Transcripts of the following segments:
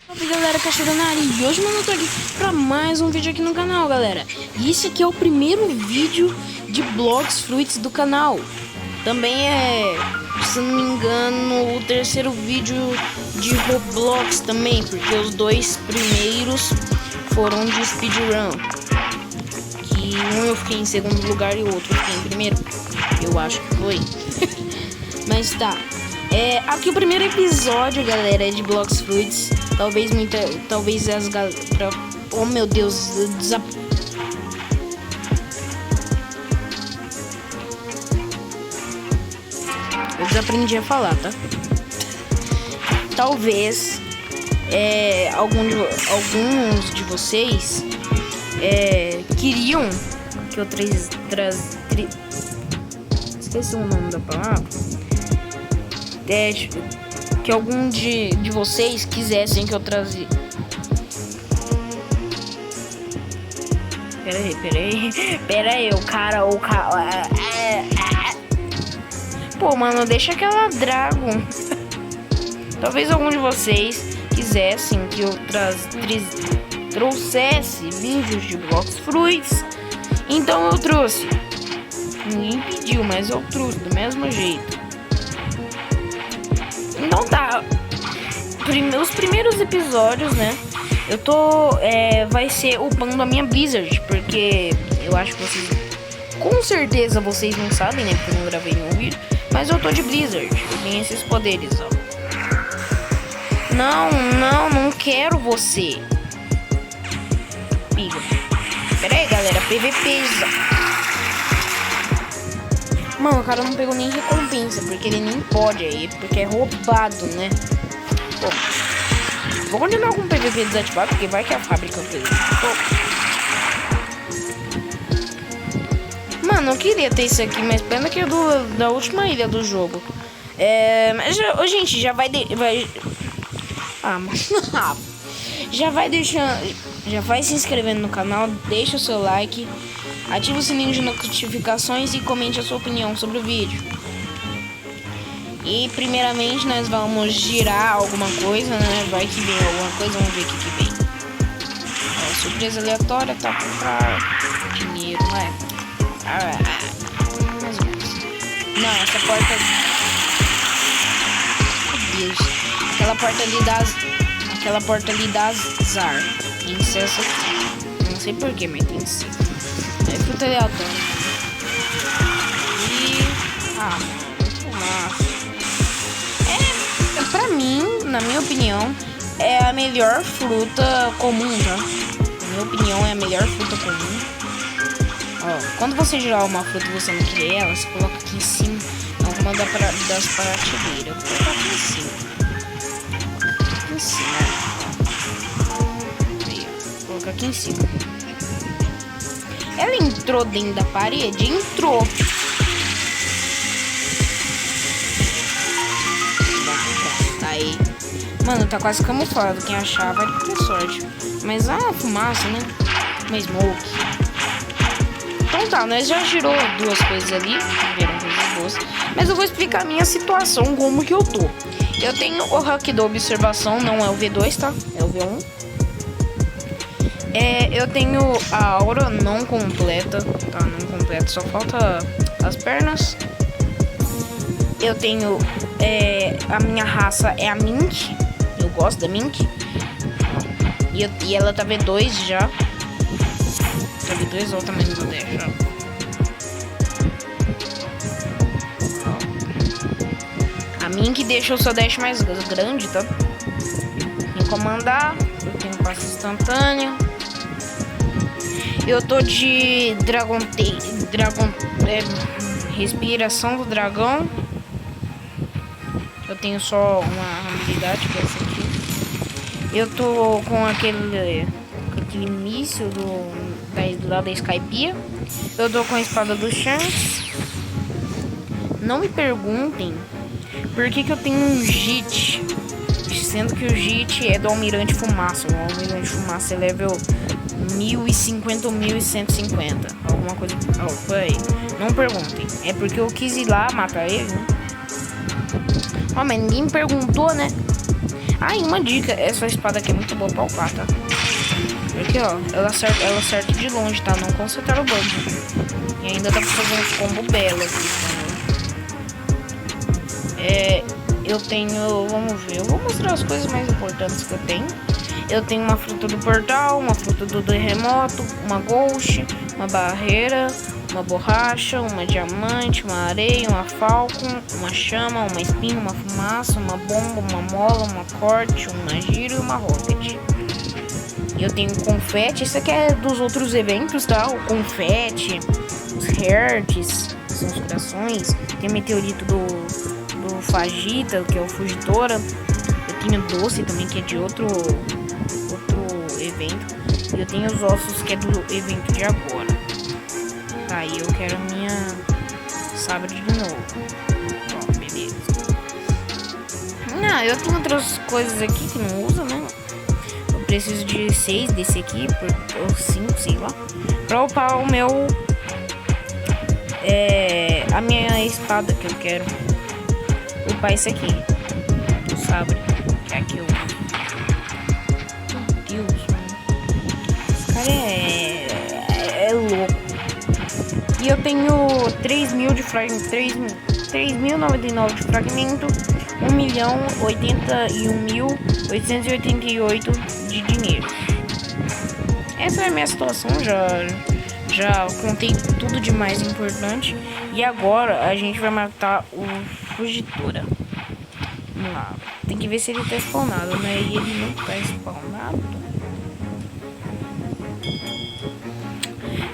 Salve galera, Cachorro na área, e hoje eu tô aqui pra mais um vídeo aqui no canal, galera. E esse aqui é o primeiro vídeo de Blox Fruits do canal. Também é, se não me engano, o terceiro vídeo de Roblox também, porque os dois primeiros foram de speedrun. Que um eu fiquei em segundo lugar e o outro eu fiquei em primeiro. Eu acho que foi. Mas tá. Aqui o primeiro episódio, galera, é de Blox Fruits. Talvez as galera... Oh meu Deus, eu desaprendi a falar, tá? Talvez alguns de vocês queriam que eu esqueci o nome da palavra. Que algum de vocês quisessem que eu trazia. Peraí, o cara. Pô, mano, deixa aquela Dragon. Talvez algum de vocês quisessem que eu trouxesse vídeos de Blox Fruits. Então eu trouxe. Ninguém pediu, mas eu trouxe do mesmo jeito. Então tá. Os primeiros episódios, né? Eu tô. Vai ser upando a minha Blizzard. Porque eu acho que vocês. Com certeza vocês não sabem, né? Porque eu não gravei nenhum vídeo. Mas eu tô de Blizzard. Eu tenho esses poderes, ó. Não quero você. Piga. Pera aí, galera. PVP. Mano, o cara não pegou nem recompensa. Porque ele nem pode aí. Porque é roubado, né? Pô. Vou continuar com o PVP desativado. Porque vai que a fábrica fez. Mano, eu queria ter isso aqui, mas pena que é da última ilha do jogo. Mas, gente, já vai... já vai deixando... Já vai se inscrevendo no canal, deixa o seu like, ativa o sininho de notificações e comente a sua opinião sobre o vídeo. E, primeiramente, nós vamos girar alguma coisa, né? Vai que vem alguma coisa, vamos ver o que vem. Surpresa aleatória, tá pra dinheiro, não é? Mais ou menos. Não, essa porta. Meu Deus. Aquela porta ali dá azar. Tem que ser essa aqui. Não sei porquê, mas tem que ser. É fruta aleatória. Pra mim, na minha opinião, é a melhor fruta comum, tá? Na minha opinião, é a melhor fruta comum. Ó, quando você girar uma fruta e você não quer ela, você coloca aqui em cima. Alguma das prateleiras. Eu vou colocar aqui em cima. Aqui em cima. Aí, ó. Vou colocar aqui em cima. Ela entrou dentro da parede? Entrou. Tá aí. Mano, tá quase camuflado. Quem achar vai ter sorte. Mas fumaça, né? Uma smoke. Então tá, nós já girou duas coisas ali, viram coisas boas, mas eu vou explicar a minha situação, como que eu tô. Eu tenho o hack da observação, não é o V2, tá? É o V1. Eu tenho a aura não completa, tá? Não completa, só falta as pernas. Eu tenho, a minha raça é a Mink, eu gosto da Mink. E ela tá V2 já. V2 ou também do dash, ó. A Mink deixa o seu dash mais grande, tá? Em comandar, eu tenho passe instantâneo. Eu tô de respiração do dragão. Eu tenho só uma habilidade que é essa aqui. Eu tô com aquele míssil lá da Skypiea. Eu tô com a espada do Shanks. Não me perguntem por que eu tenho um JIT, sendo que o JIT é do Almirante Fumaça. O Almirante Fumaça é level 1050 ou 1150. Alguma coisa. Oh, foi aí. Não perguntem. É porque eu quis ir lá matar ele, né? Ó, mas ninguém me perguntou, né? Ah, e uma dica. Essa espada aqui é muito boa pra upar, tá? Porque, ó, ela acerta de longe, tá? Não consertar o bug. E ainda dá pra fazer uns combo belo aqui. Eu tenho... Vamos ver. Eu vou mostrar as coisas mais importantes que eu tenho. Eu tenho uma fruta do portal, uma fruta do terremoto, uma ghost, uma barreira, uma borracha, uma diamante, uma areia, uma falcon, uma chama, uma espinha, uma fumaça, uma bomba, uma mola, uma corte, uma giro e uma rocket. Eu tenho confete, isso aqui é dos outros eventos, tá? O confete, os hearts, são os corações. Tem o meteorito do Fagita, que é o Fugitora. Eu tenho doce também, que é de outro evento. E eu tenho os ossos, que é do evento de agora. Tá, e eu quero a minha sabre de novo. Ó, beleza. Não, eu tenho outras coisas aqui que não usa, né? Eu preciso de 6 desse aqui, ou 5, sei lá, pra upar o meu... a minha espada que eu quero upar esse aqui. O sabre, que é aqui eu... Meu Deus, mano. Esse cara é louco. E eu tenho 3.000 de fragmento, 3.099 de fragmento, 1.081.888 de dinheiro. Essa é a minha situação, já contei tudo de mais importante. E agora a gente vai matar o Fugitora. Vamos lá. Tem que ver se ele tá spawnado, né? E ele não tá spawnado.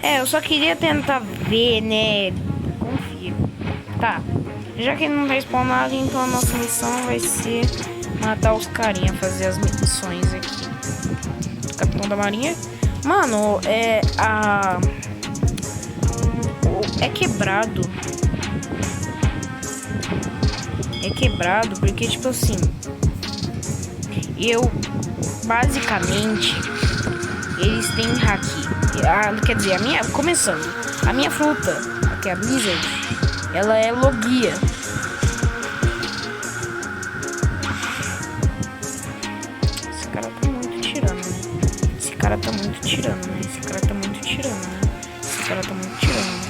Eu só queria tentar ver, né? Confia. Tá. Já que ele não tá spawnado, então a nossa missão vai ser matar os carinha, fazer as missões aqui. Capitão da Marinha. Mano, é quebrado. É quebrado porque, tipo assim, basicamente, eles têm haki. Quer dizer, a minha fruta, que é a Blizzard, ela é logia. Esse cara tá muito tirando, né? Esse cara tá muito tirando, né? Esse cara tá muito tirando, né? Esse cara tá muito tirando, né?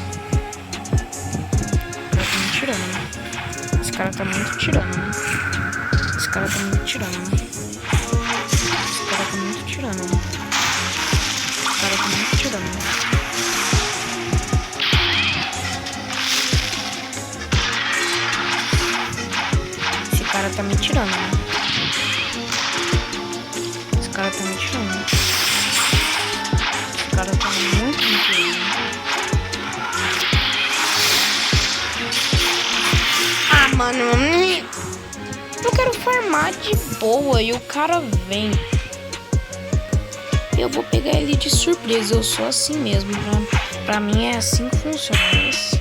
Esse cara tá muito tirando, né? Esse cara tá muito tirando, né? Esse cara tá muito tirando, né? Esse cara tá muito tirando, né? Esse cara tá me tirando, né? Esse cara tá me tirando, né? Esse cara tá muito me tirando, né? Mano, eu quero farmar de boa e o cara vem. Eu vou pegar ele de surpresa. Eu sou assim mesmo. Pra mim é assim que funciona. É esse.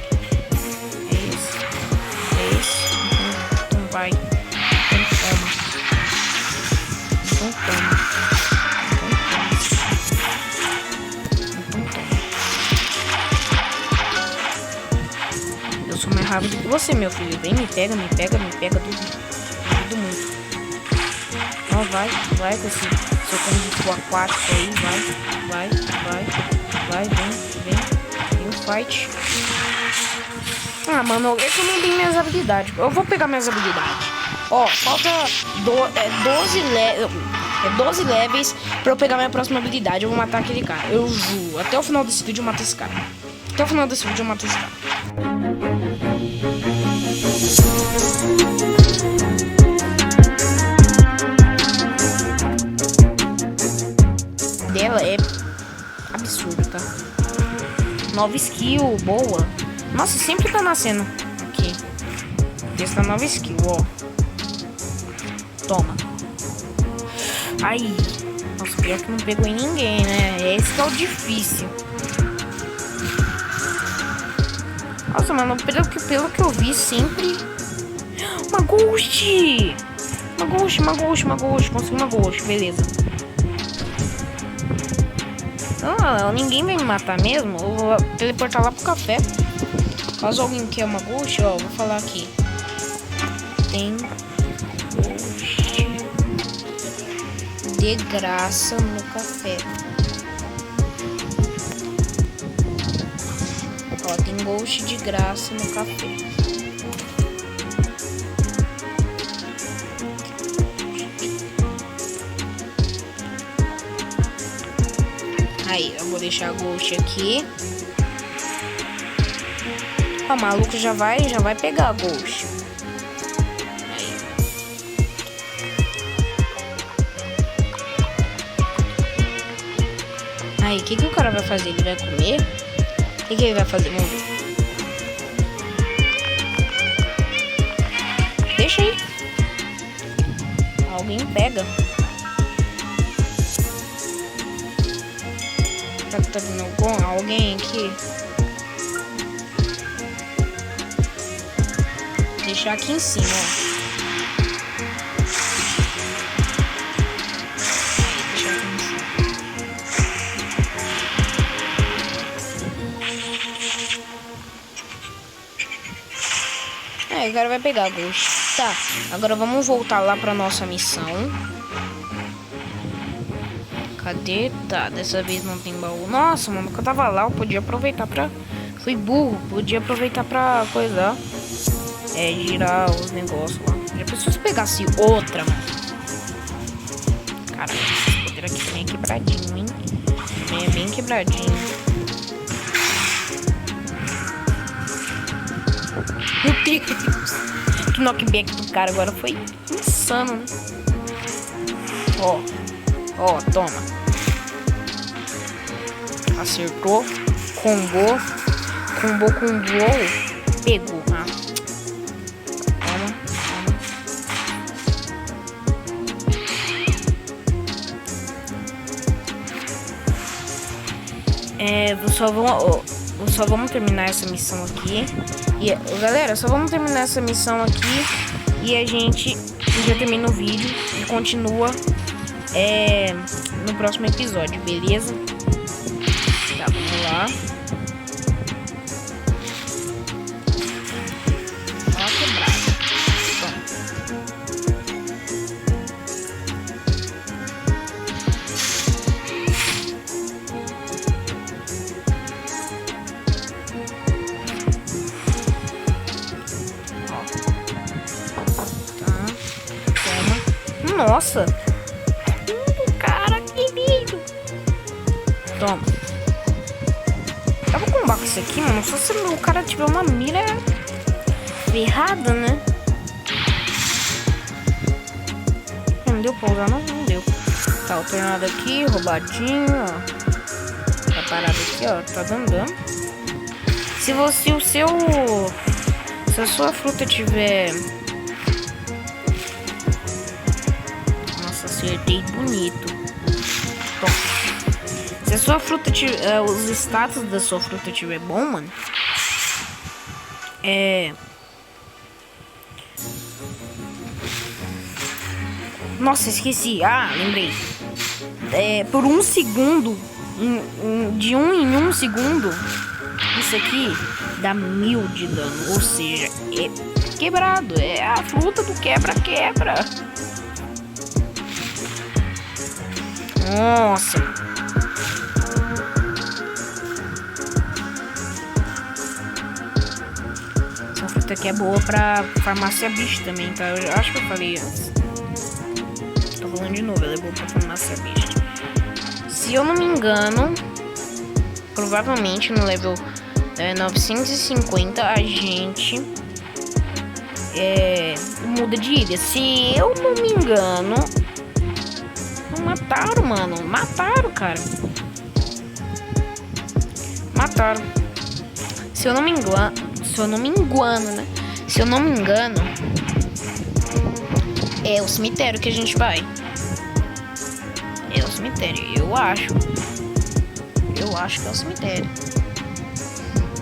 Então vai. Então toma. Então toma. Eu sou mais rápido que você, meu filho. Vem, me pega tudo muito. Ó, vai com esse seu combo de aquático aí, vem o fight. Ah, mano, é que eu não tenho minhas habilidades. Eu vou pegar minhas habilidades. Ó, falta 12 levels pra eu pegar minha próxima habilidade. Eu vou matar aquele cara, eu juro. Até o final desse vídeo eu mato esse cara. Dela é absurdo, tá? Nova skill, boa. Nossa, sempre tá nascendo aqui. Essa nova skill, ó. Toma. Ai. Nossa, pior que não pegou em ninguém, né? Esse que é o difícil. Nossa, mano, pelo que eu vi, sempre... Uma ghost! Consegui uma ghost, beleza. Ah, ninguém vai me matar mesmo. Eu vou teleportar lá pro café. Caso alguém quer uma ghost, ó, vou falar aqui. Tem ghost de graça no café. Ó, tem ghost de graça no café. Aí, eu vou deixar a ghost aqui. Ó, o maluco já vai pegar a ghost. Aí, o que o cara vai fazer? Ele vai comer? O que ele vai fazer? Vamos ver. Deixa aí. Alguém pega. Será que tá vindo alguém aqui? Deixar aqui em cima, ó. O cara vai pegar a ghost. Tá, agora vamos voltar lá pra nossa missão. Cadê? Tá, dessa vez não tem baú. Nossa, mano, que eu tava lá, eu podia aproveitar pra... Fui burro, podia aproveitar pra coisar. Girar os negócios lá. Já pensou se pegasse outra, mano? Caralho, esse poder aqui também é quebradinho, hein? Também é bem quebradinho. Meu Deus! Que knockback do cara agora foi insano, né? Ó, toma. Acertou. Combou. Pegou. Ah. Toma. Só vamos terminar essa missão aqui. E, galera, só vamos terminar essa missão aqui e a gente já termina o vídeo e continua no próximo episódio, beleza? Tá, vamos lá. Ó, quebrado. Nossa! Cara, que lindo! Toma. Eu vou combar com isso aqui, mano. Só se o cara tiver uma mira errada, né? Não deu pra usar, não? Não deu. Tá, o tornado aqui, roubadinho, ó. Tá parado aqui, ó. Tá andando. Se a sua fruta tiver... Acertei bonito. Bom, se a sua fruta tiver... os status da sua fruta tiver bom, mano. Nossa, esqueci. Ah, lembrei. Por um segundo. De um em um segundo. Isso aqui dá 1000 de dano. Ou seja, é quebrado. É a fruta do quebra-quebra. Nossa. Essa fruta aqui é boa pra farmácia bicho também, tá? Eu acho que eu falei antes. Tô falando de novo, ela é boa pra farmácia bicho. Se eu não me engano, provavelmente no level 950 a gente muda de ilha. Se eu não me engano... Mataram, mano. Mataram, cara. Mataram. Se eu não me engano, né? Se eu não me engano, é o cemitério que a gente vai. É o cemitério, eu acho. Eu acho que é o cemitério.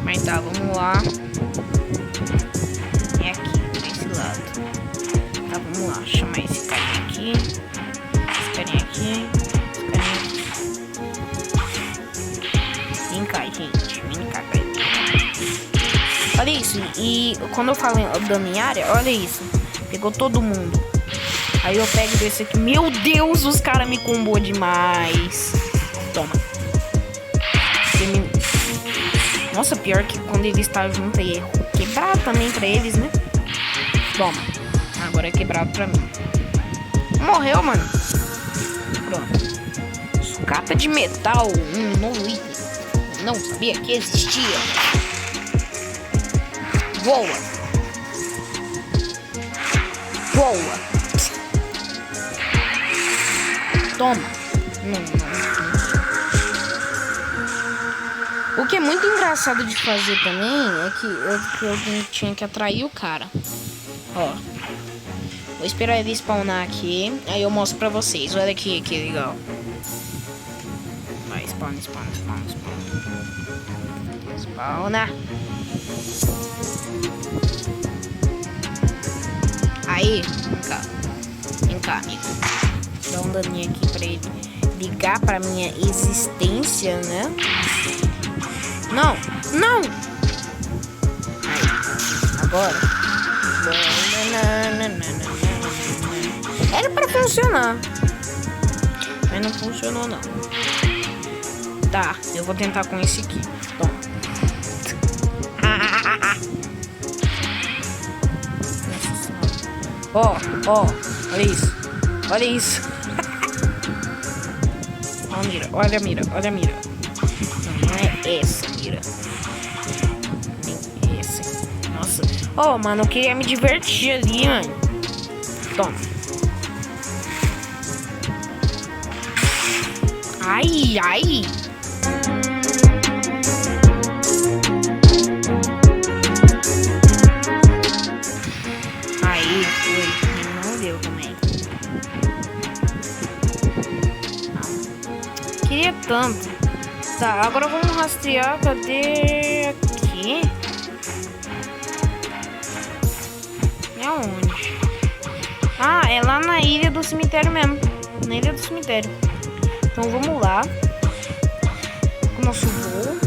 Mas tá, vamos lá. É aqui, desse lado. Tá, vamos lá. Chamar esse cara aqui. Esse carinha aqui. Olha isso. E quando eu falo dano em área, olha isso. Pegou todo mundo. Aí eu pego desse aqui. Meu Deus, os caras me combou demais. Toma. Nossa, pior que quando eles estavam juntos aí. Quebrado também pra eles, né? Toma. Agora é quebrado pra mim. Morreu, mano. Pronto. Sucata de metal. Novo item. Não sabia que existia. Voa. Voa. Toma. O que é muito engraçado de fazer também é que eu tinha que atrair o cara. Ó. Vou esperar ele spawnar aqui. Aí eu mostro pra vocês. Olha aqui, que legal. Vai, spawna. Spawna. Aí, vem cá, amigo. Dá um daninho aqui pra ele ligar pra minha existência, né? Não! Aí, agora. Era pra funcionar. Mas não funcionou, não. Tá, eu vou tentar com esse aqui. Toma. Ó, olha isso. Olha isso. Olha a mira. Não é essa mira. Nem essa. Nossa. Ó, mano, eu queria me divertir ali, mano. Toma. Ai. Aí, foi. Não deu também. Queria tanto. Tá, agora vamos rastrear. Cadê? Aqui? É onde? Ah, é lá na ilha do cemitério mesmo. Na ilha do cemitério. Então vamos lá. Com o nosso voo.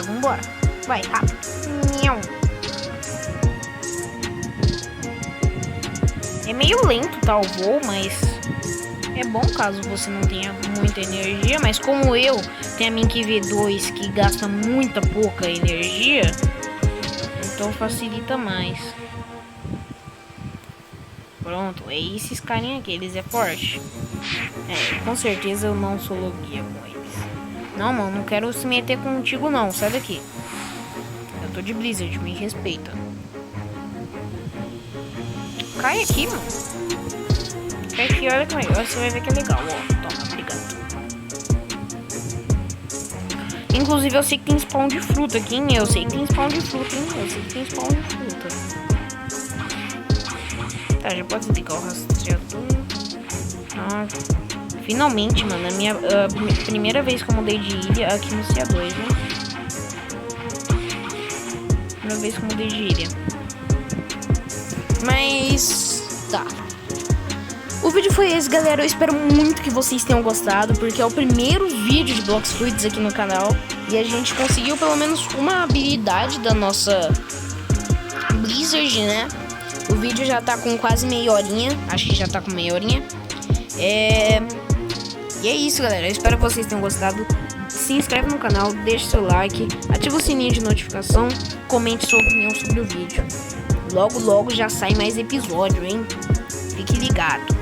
Vambora. Vai, rápido. É meio lento, tá, o voo, mas é bom caso você não tenha muita energia. Mas como eu tenho a Mink V2 que gasta pouca energia, então facilita mais. Pronto, é esses carinha aqui, eles é forte. É, com certeza eu não sou logia com eles. Não, mano, não quero se meter contigo não, sai daqui. Eu tô de Blizzard, me respeita. Cai aqui, mano. Cai aqui, olha como é. Você vai ver que é legal, ó. Toma, obrigado. Inclusive, eu sei que tem spawn de fruta aqui, hein? Eu sei que tem spawn de fruta. Tá, já pode ligar o rastreador. Ah, finalmente, mano, a minha primeira vez que eu mudei de ilha aqui no CA2, né? Primeira vez que eu mudei de ilha. Mas tá. O vídeo foi esse, galera. Eu espero muito que vocês tenham gostado, porque é o primeiro vídeo de Blox Fruits aqui no canal. E a gente conseguiu pelo menos uma habilidade da nossa Blizzard, né? O vídeo já tá com quase meia horinha. Acho que já tá com meia horinha. E é isso, galera. Eu espero que vocês tenham gostado. Se inscreve no canal, deixa seu like, ativa o sininho de notificação, comente sua opinião sobre o vídeo. Logo já sai mais episódio, hein? Fique ligado.